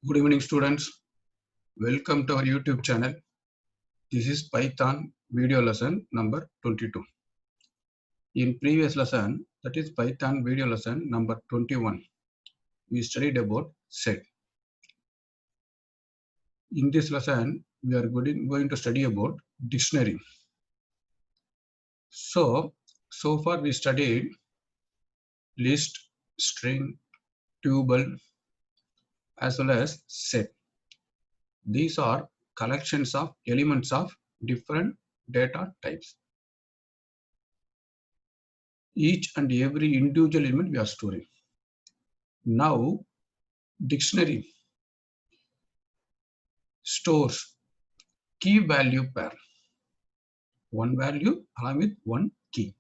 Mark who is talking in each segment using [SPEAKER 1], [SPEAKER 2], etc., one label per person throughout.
[SPEAKER 1] Good evening, students. Welcome to our YouTube channel. This is Python video lesson number 22. In previous lesson, that is Python video lesson number 21, we studied about set. In this lesson, we are going to study about dictionary. So far we studied list, string, tuple, as well as set. These are collections of elements of different data types. Each and every individual element we are storing. Now, dictionary stores key value pair, one value along with one key.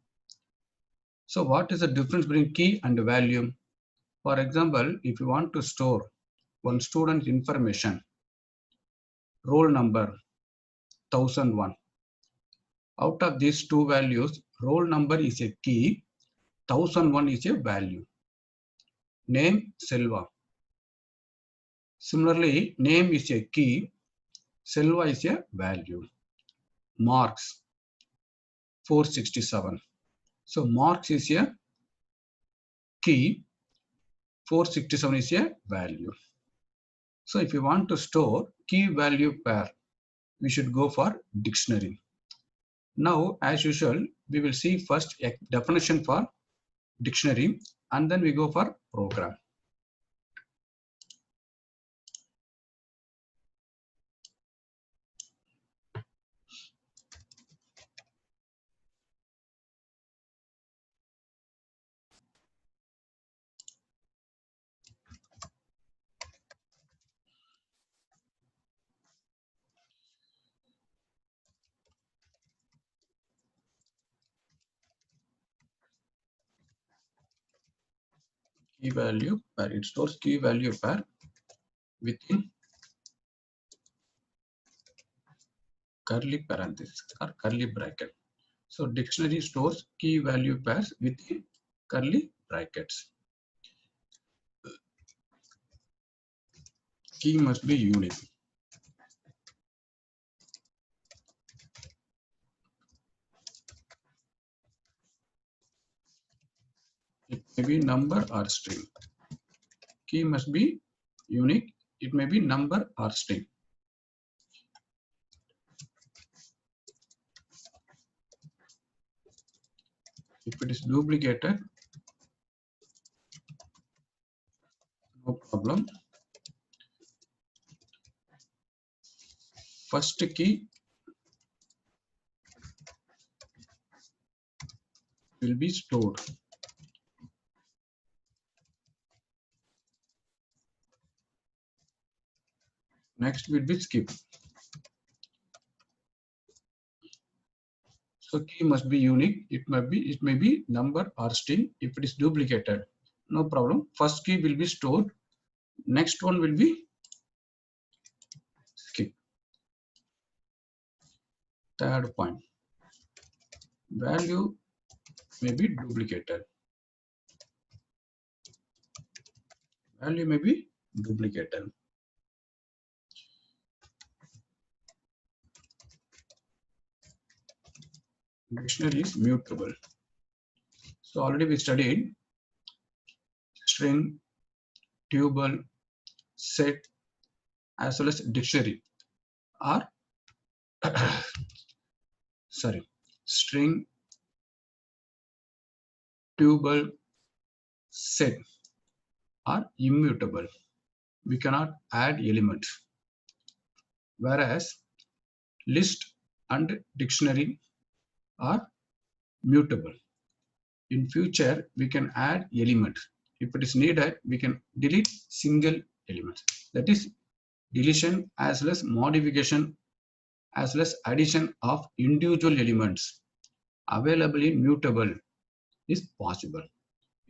[SPEAKER 1] So what is the difference between key and value? For example, if you want to store one student information, roll number 1001. Out of these two values, roll number is a key, 1001 is a value. Name Selva. Similarly, name is a key, Selva is a value. Marks 467. So marks is a key, 467 is a value. So if you want to store key value pair, we should go for dictionary. Now, as usual, we will see first a definition for dictionary and then we go for program. Key value pair, it stores key value pair within curly parenthesis or curly bracket. So dictionary stores key value pairs within curly brackets. Key must be unique. It may be number or string. Key must be unique. It may be number or string. If it is duplicated, no problem. First key will be stored. Next will be skip. So key must be unique. It may be number or string. If it is duplicated, no problem. First key will be stored. Next one will be skip. Third point. Value may be duplicated. Value may be duplicated. Dictionary is mutable. So already we studied string, tuple, set, as well as dictionary are string, tuple, set are immutable. We cannot add elements. Whereas list and dictionary are mutable. In future, we can add elements. If it is needed, we can delete single elements. That is deletion as well as modification as well as addition of individual elements available in mutable is possible.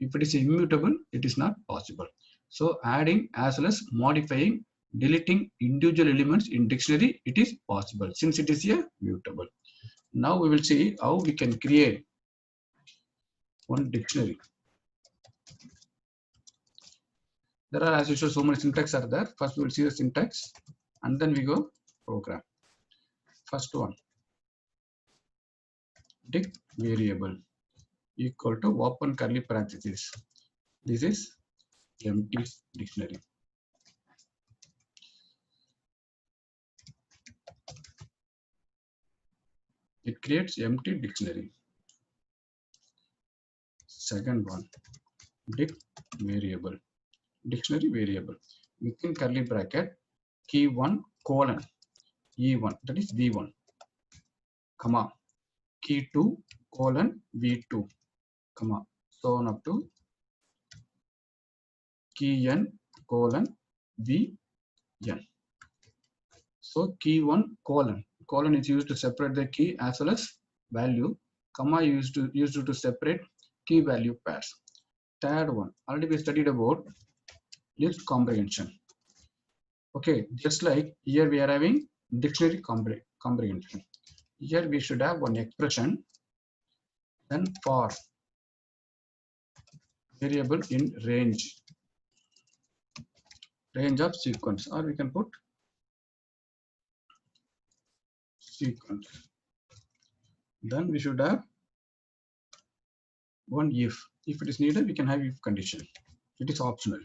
[SPEAKER 1] If it is immutable, it is not possible. So adding as well as modifying, deleting individual elements in dictionary, it is possible since it is a mutable. Now we will see how we can create one dictionary. There are, as usual, so many syntax are there. First we will see the syntax and then we go program. First one, dict variable equal to open curly parentheses. This is empty dictionary. It creates empty dictionary. Second one, dict variable, dictionary variable within curly bracket, key 1 colon E1, that is V1, comma, key 2 colon V2, comma, so on up to key n colon Vn. So key 1 colon is used to separate the key as well as value, comma used to separate key value pairs. Third one, already we studied about list comprehension. Okay, just like here we are having dictionary comprehension. Here we should have one expression, then for variable in range of sequence, or we can put sequence. Then we should have one if it is needed we can have if condition. It is optional.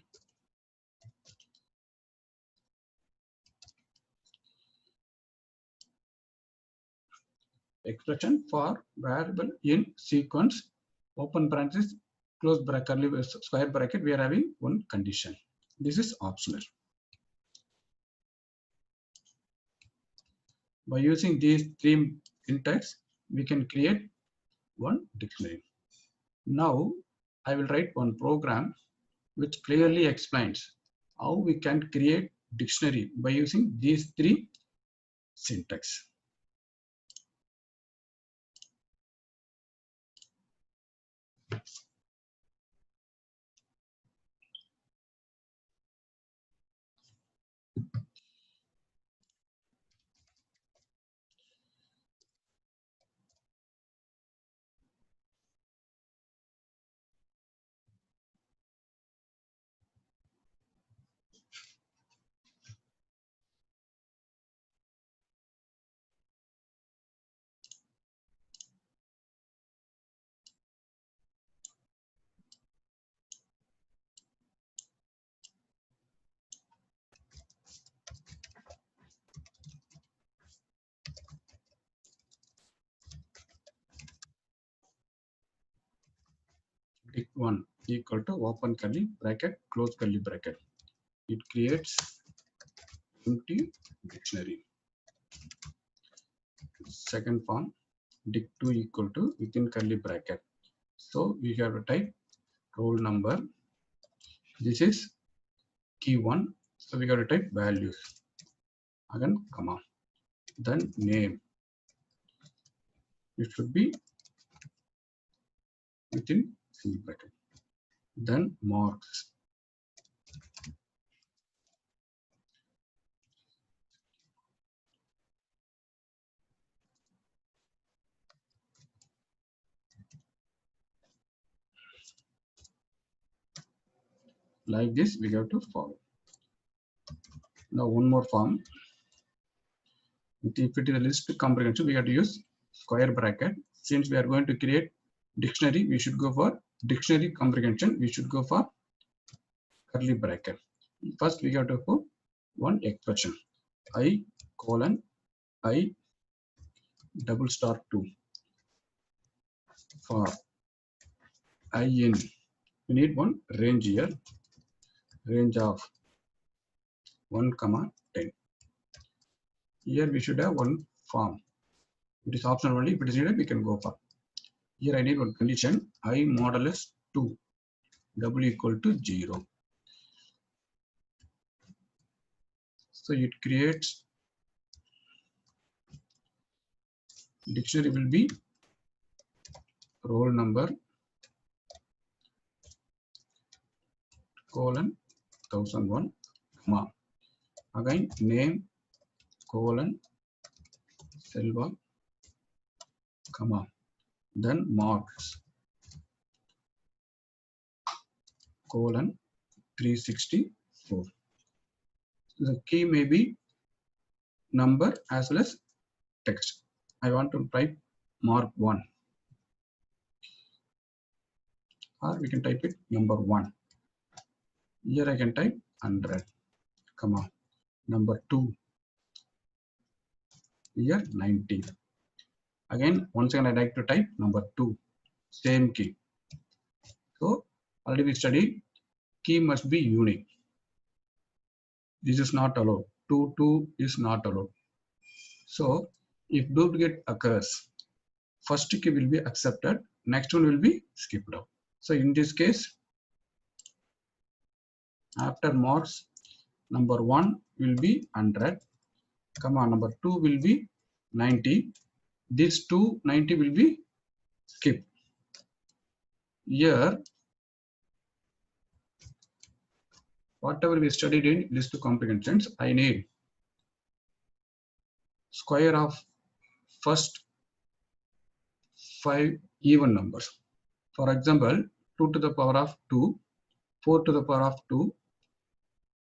[SPEAKER 1] Expression for variable in sequence, open parenthesis, close bracket, curly square bracket, we are having one condition. This is optional. By using these three syntax, we can create one dictionary. Now I will write one program which clearly explains how we can create dictionary by using these three syntax. Dict1 equal to open curly bracket, close curly bracket. It creates empty dictionary. Second form, dict2 equal to within curly bracket. So we have to type roll number. This is key 1. So we got to type values. Again, comma. Then name. It should be within single bracket. Then marks. Like this, we have to follow. Now one more form. If it is a list comprehension, we have to use square bracket. Since we are going to create dictionary, we should go for dictionary comprehension. We should go for curly bracket. First, we have to put one expression, I colon I double star 2 for I in. We need one range here, range of 1, 10. Here we should have one form. It is optional only. If it is needed, we can go for. Here I need one condition, I modulus 2 double equal to 0. So it creates dictionary will be roll number colon 1001, comma, again name colon Selva, comma, then marks colon 360 4. The key may be number as well as text. I want to type mark 1, or we can type it number 1. Here I can type 100, comma, number 2, here 90. Again, once again I like to type number 2, same key. So already we studied key must be unique. This is not allowed. 2, 2 is not allowed. So if duplicate occurs, first key will be accepted, next one will be skipped out. So in this case, after marks, number 1 will be 100, comma, number 2 will be 90. These two 90 will be skipped. Here, whatever we studied in list to comprehensions, I need square of first 5 even numbers. For example, 2 to the power of 2, 4 to the power of 2,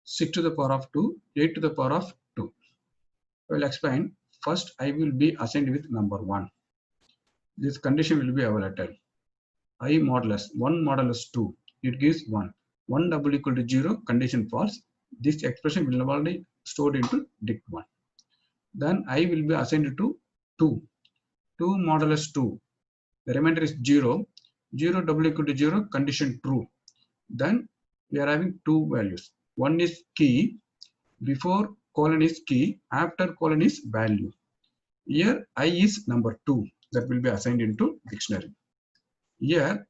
[SPEAKER 1] 6 to the power of 2, 8 to the power of 2. I will explain. First, I will be assigned with number 1. This condition will be evaluated. I modulus 1 modulus 2, it gives 1. 1 double equal to 0, condition false. This expression will already stored into dict 1. Then I will be assigned to 2. 2 modulus 2, the remainder is 0. 0 double equal to 0, condition true. Then we are having two values. One is key, before colon is key, after colon is value. Here I is number 2, that will be assigned into dictionary. Here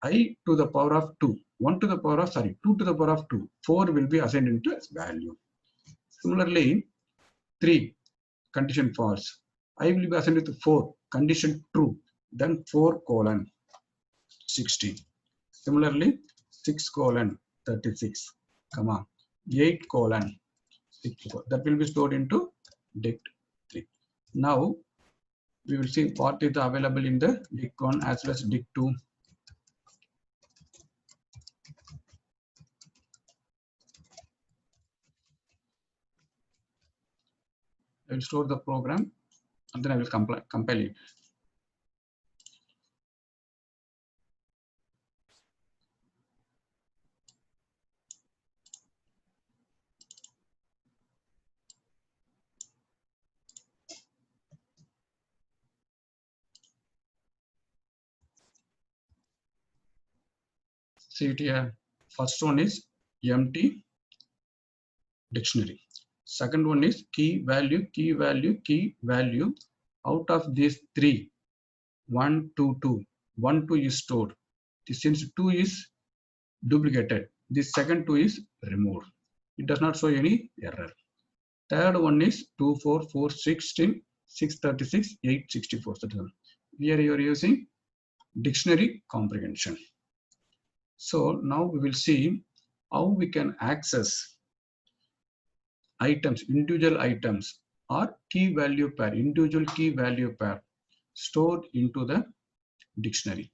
[SPEAKER 1] I to the power of 2, 2 to the power of 2, 4 will be assigned into its value. Similarly, 3, condition false. I will be assigned with 4, condition true, then 4 colon 60. Similarly, 6 colon 36, comma, 8 colon 64. That will be stored into dict 3. Now, we will see what is available in the dict 1 as well as dict 2. I will store the program and then I will compile it. See it here. First one is empty dictionary. Second one is key value, key value, key value. Out of these 3, 1, 2, 2. 1, 2 is stored. Since 2 is duplicated, this second 2 is removed. It does not show any error. Third one is 2, 4, 4, 16, 636, 864. Here you are using dictionary comprehension. So now we will see how we can access items, individual items or key value pair, individual key value pair stored into the dictionary.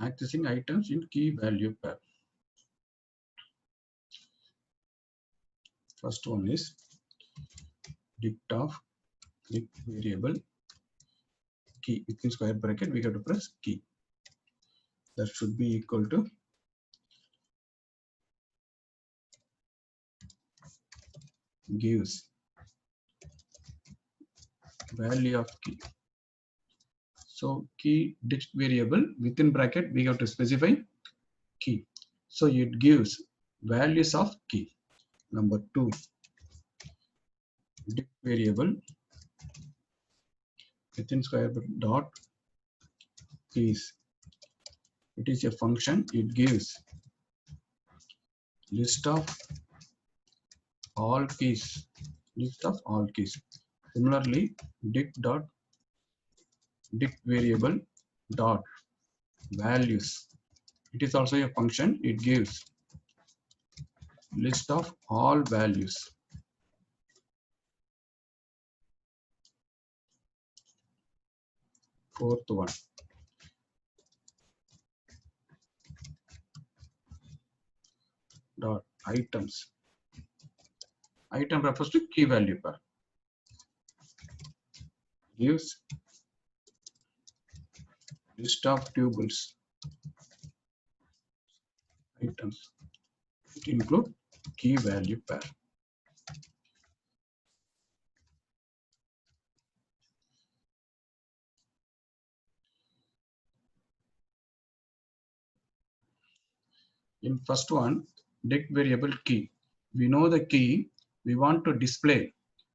[SPEAKER 1] Accessing items in key value pair. First one is dict of dict variable key within square bracket. We have to press key. That should be equal to gives value of key. So key dict variable within bracket we have to specify key. So it gives values of key. Number 2, dict variable within square bracket dot keys. It is a function. It gives list of all keys, list of all keys. Similarly, dict variable dot values, it is also a function. It gives list of all values. Fourth one, dot items. Item refers to key value pair. Gives list of tuples items. It include key value pair. In first one, dict variable key. We know the key. We want to display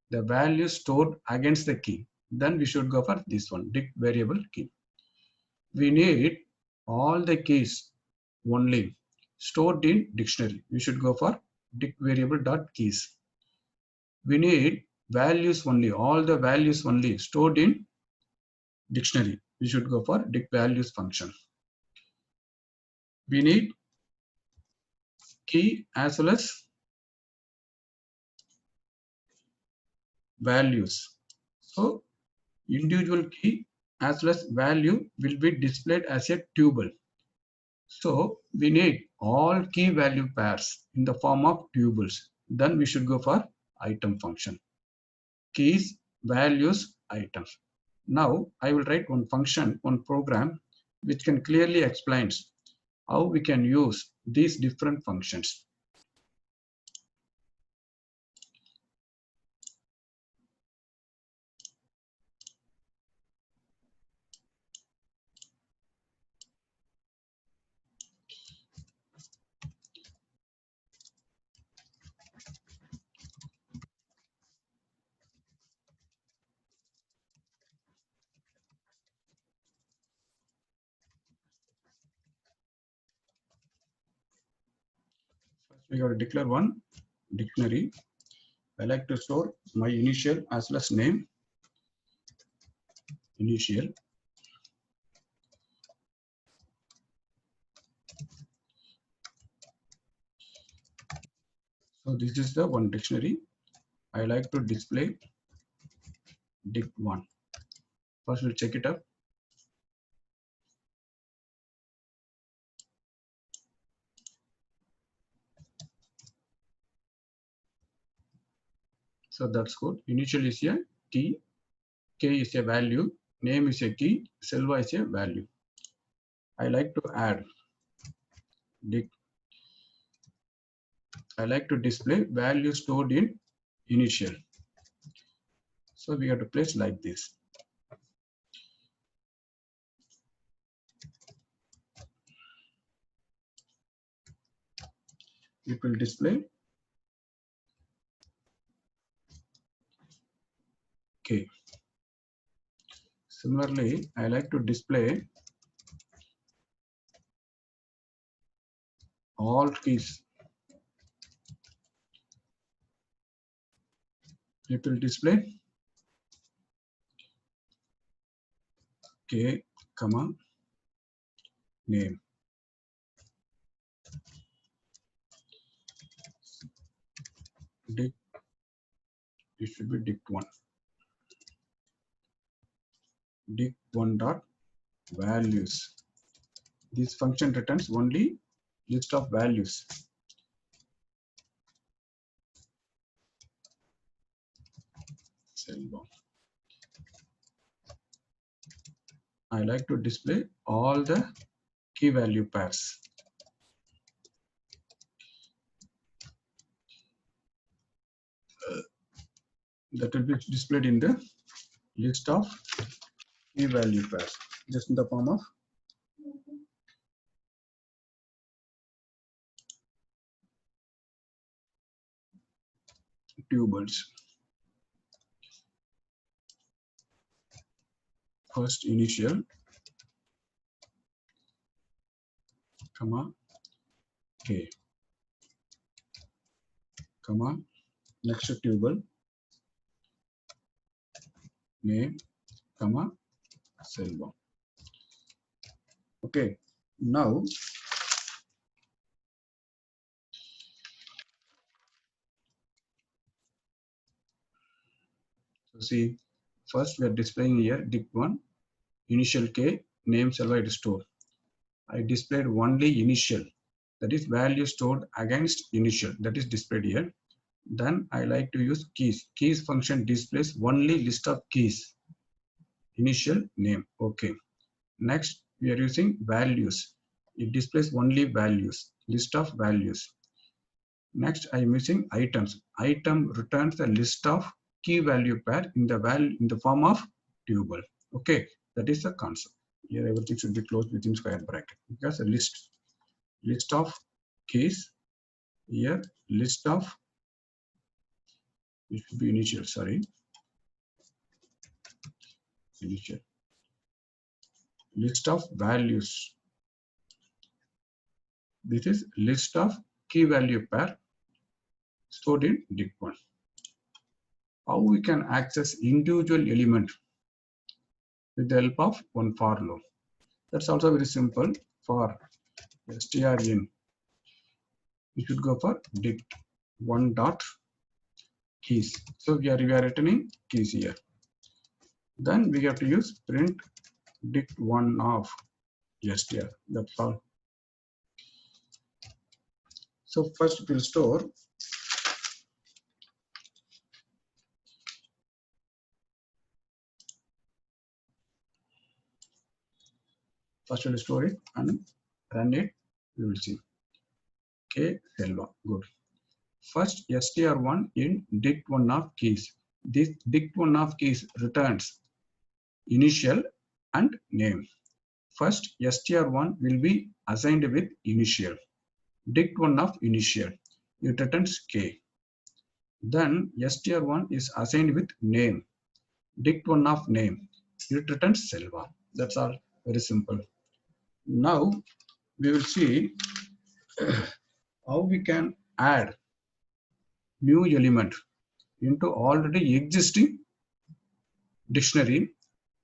[SPEAKER 1] the value stored against the key. Then we should go for this one, dict variable key. We need all the keys only stored in dictionary. We should go for dict variable dot keys. We need values only, all the values only stored in dictionary. We should go for dict values function. We need key as well as values. So individual key as well as value will be displayed as a tuple. So we need all key value pairs in the form of tuples. Then we should go for item function. Keys, values, items. Now I will write one function, one program which can clearly explains how we can use these different functions. We have to declare one dictionary. I like to store my initial as well as name. Initial. So this is the one dictionary. I like to display dict1. First we'll check it up. So that's good. Initial is a key, K is a value, name is a key, Selva is a value. I like to add dict. I like to display value stored in initial. So we have to place like this. It will display K. Similarly, I like to display all keys. It will display K, comma, name. Dict, it should be dict1. Dict1 dot values. This function returns only list of values. I like to display all the key value pairs. That will be displayed in the list of key value pairs, just in the form of tuples. First initial, comma, K, comma, next tuple name comma Selva. Okay, now so see, first we are displaying here dict1 initial k name Selva is stored. I displayed only initial, that is value stored against initial, that is displayed here. Then I like to use keys. Keys function displays only list of keys, initial name. Okay. Next we are using values. It displays only values, list of values. Next I am using items. Item returns the list of key value pair in the form of tuple. Okay, that is the concept. Here everything should be closed within square bracket because a list of keys. Here list of, it should be initial, sorry, initial, list of values. This is list of key value pair stored in dict1. How we can access individual element with the help of one for loop. That's also very simple. For str_in, we should go for dict1 dot keys. So we are returning keys here. Then we have to use print dict1 of str. That's all. So first we'll store it and run it. We will see. Okay, Selva. Good. First str1 in dict1 of keys. This dict1 of keys returns initial and name. First str1 will be assigned with initial. Dict1 of initial, it returns k. Then str1 is assigned with name. Dict1 of name, it returns Selva. That's all, very simple. Now we will see how we can add new element into already existing dictionary,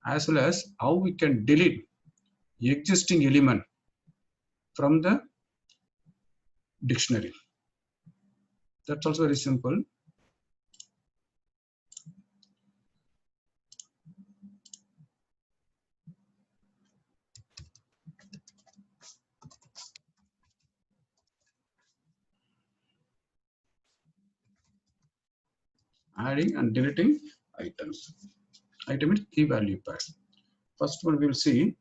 [SPEAKER 1] as well as how we can delete existing element from the dictionary. That's also very simple. Adding and deleting items. Item is key value pair. First one we will see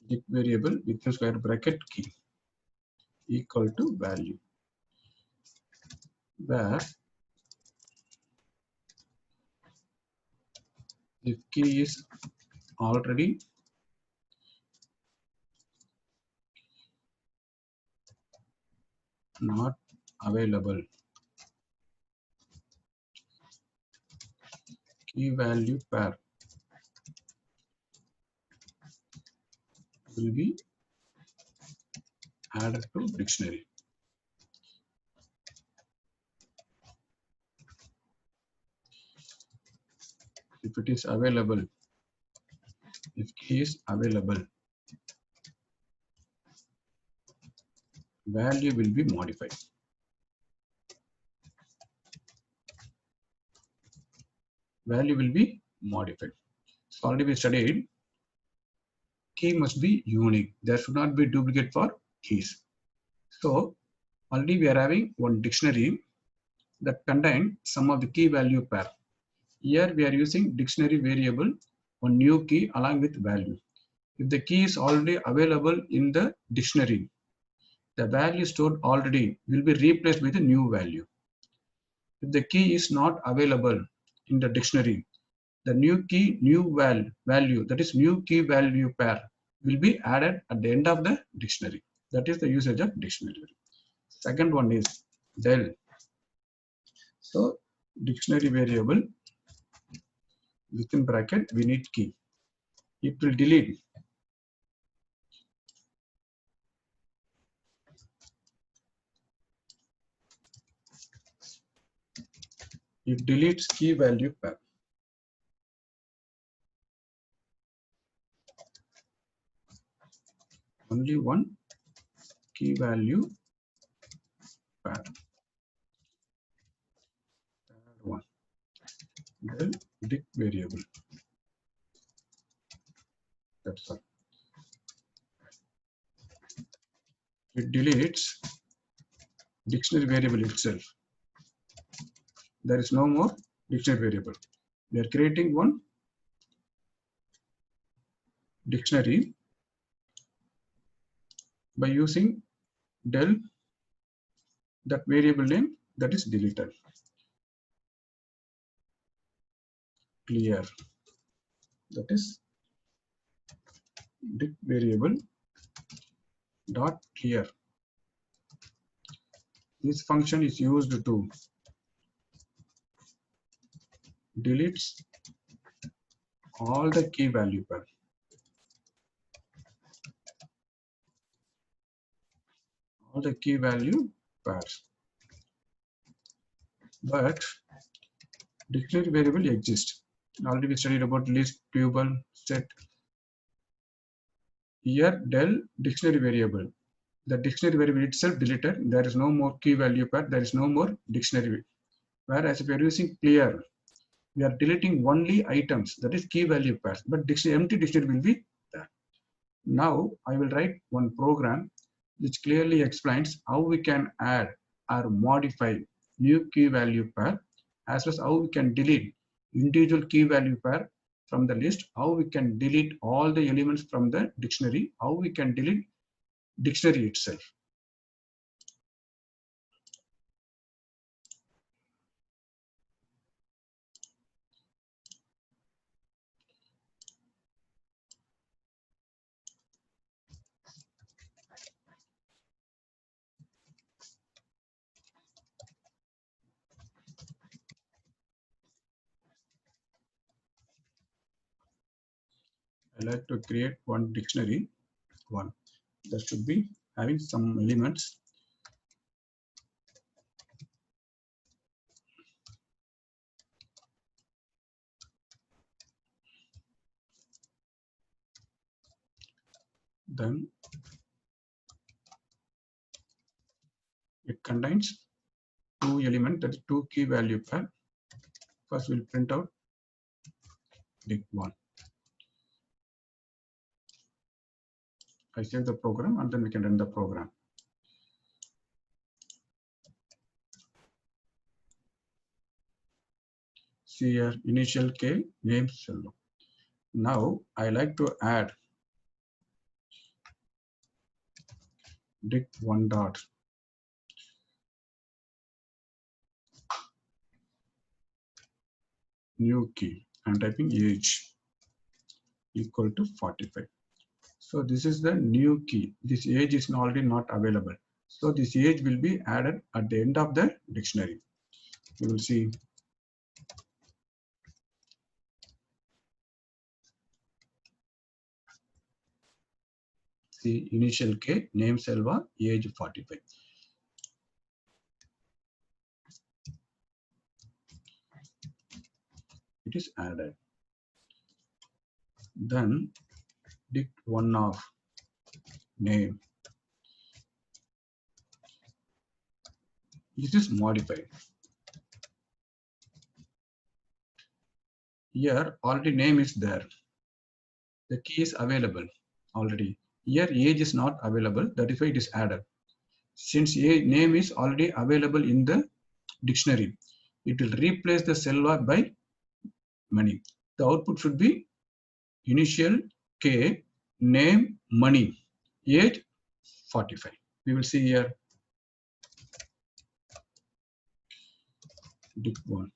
[SPEAKER 1] dict variable within square bracket key equal to value, where if key is already not available, key value pair will be added to dictionary. If it is available, if key is available, value will be modified. Value will be modified. So already we studied key must be unique. There should not be duplicate for keys. So already we are having one dictionary that contain some of the key value pair. Here we are using dictionary variable one new key along with value. If the key is already available in the dictionary, the value stored already will be replaced with a new value. If the key is not available in the dictionary, the new key, new value, that is new key value pair, will be added at the end of the dictionary. That is the usage of dictionary. Second one is del. So dictionary variable within bracket we need key. It will delete it deletes key value pair. Only one key value pair. Third one, del dict variable. That's all. It deletes dictionary variable itself. There is no more dictionary variable. We are creating one dictionary by using del, that variable name that is deleted. Clear. That is dict variable dot clear. This function is used to delete all the key value pair. All the key value pairs. But dictionary variable exists. Already we studied about list, tuple, set. Here del dictionary variable. The dictionary variable itself deleted. There is no more key value pair. There is no more dictionary. Whereas if we are using clear, we are deleting only items, that is key value pairs, but empty dictionary will be there. Now I will write one program which clearly explains how we can add or modify new key value pair, as well as how we can delete individual key value pair from the list, how we can delete all the elements from the dictionary, how we can delete dictionary itself. I like to create one dictionary, one that should be having some elements. Then it contains two elements, that is two key value pair. First we'll print out dict1. I save the program and then we can run the program. See here, initial K, name Selva. Now I like to add dict1 dot new key. I'm typing age equal to 45. So this is the new key. This age is already not available. So this age will be added at the end of the dictionary. You will see initial K, name Selva, age 45. It is added. Then dict1 of name. It is modified. Here already name is there. The key is available already. Here age is not available. That is why it is added. Since name is already available in the dictionary, it will replace the Selva by money. The output should be initial K, name, money, age 45. We will see here dict1.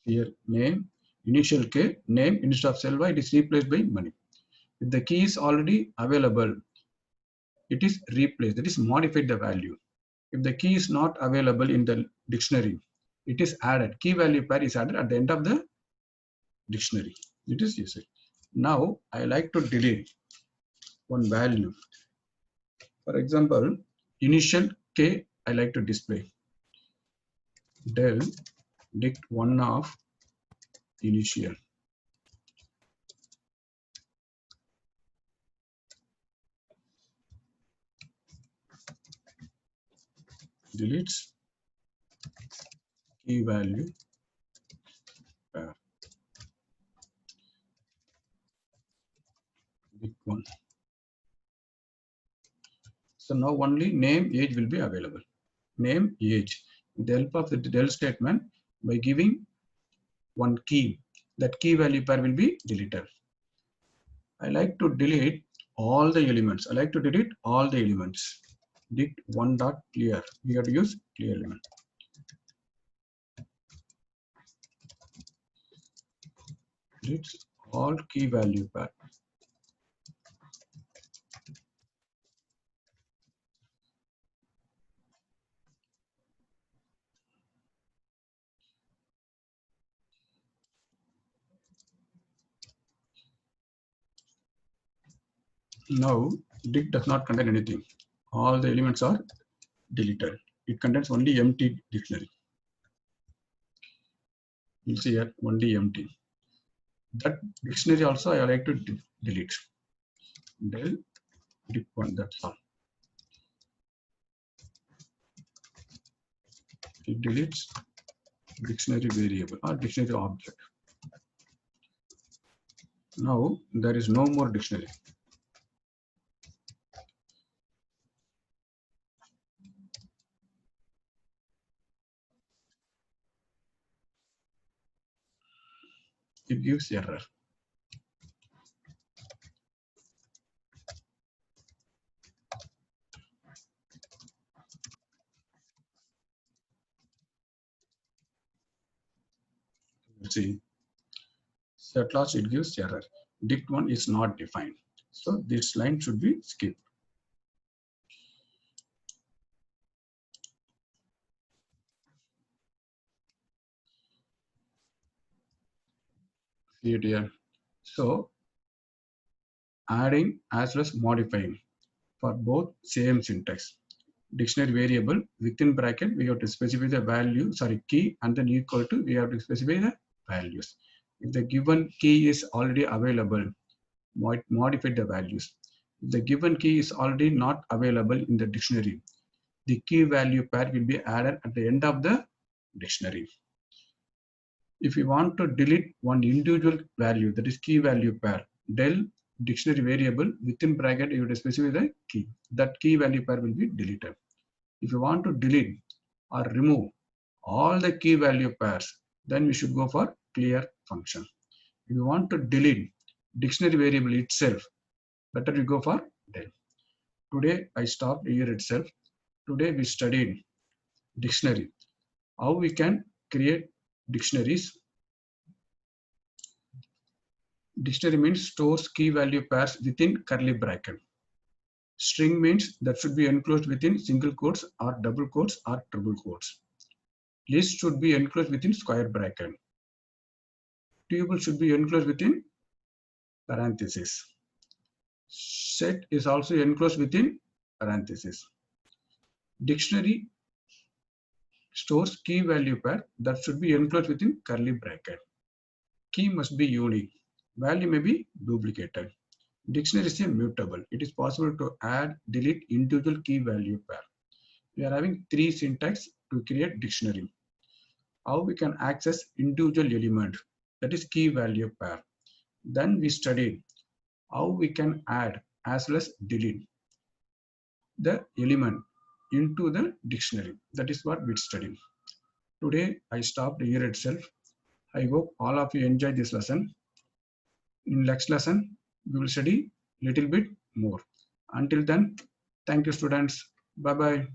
[SPEAKER 1] Here name, initial K, name instead of Selva, it is replaced by money. If the key is already available, it is replaced, that is modified the value. If the key is not available in the dictionary, it is added. Key value pair is added at the end of the dictionary. It is used. Now I like to delete one value. For example, initial K I like to display. Del dict1 of initial. Deletes key value pair. Dict1. So now only name, age will be available. Name, age. With the help of the del statement, by giving one key, that key value pair will be deleted. I like to delete all the elements. I like to delete all the elements. Dict1 dot clear. We have to use clear element. Deletes all key value pair. Now dict does not contain anything. All the elements are deleted. It contains only empty dictionary. You'll see here only empty. That dictionary also I like to delete. Del dict1, that's all. It deletes dictionary variable or dictionary object. Now there is no more dictionary. It gives error. See, so at last it gives error. Dict1 is not defined. So this line should be skipped. See it here. So adding as well as modifying for both same syntax. Dictionary variable within bracket, we have to specify the value, key, and then equal to, we have to specify the values. If the given key is already available, modify the values. If the given key is already not available in the dictionary, the key value pair will be added at the end of the dictionary. If you want to delete one individual value, that is key value pair, del dictionary variable within bracket, you have to specify the key. That key value pair will be deleted. If you want to delete or remove all the key value pairs, then we should go for clear function. If you want to delete dictionary variable itself, better you go for del. Today I stopped here itself. Today we studied dictionary. How we can create dictionaries. Dictionary means stores key value pairs within curly bracket. String means that should be enclosed within single quotes or double quotes or triple quotes. List should be enclosed within square bracket. Tuple should be enclosed within parenthesis. Set is also enclosed within parenthesis. Dictionary stores key value pair that should be enclosed within curly bracket. Key must be unique. Value may be duplicated. Dictionary is mutable. It is possible to add, delete individual key value pair. We are having three syntax to create dictionary. How we can access individual element, that is key value pair. Then we studied how we can add as well as delete the element into the dictionary. That is what we studied. Today I stopped here itself. I hope all of you enjoy this lesson. In next lesson, we will study little bit more. Until then, thank you students. Bye bye.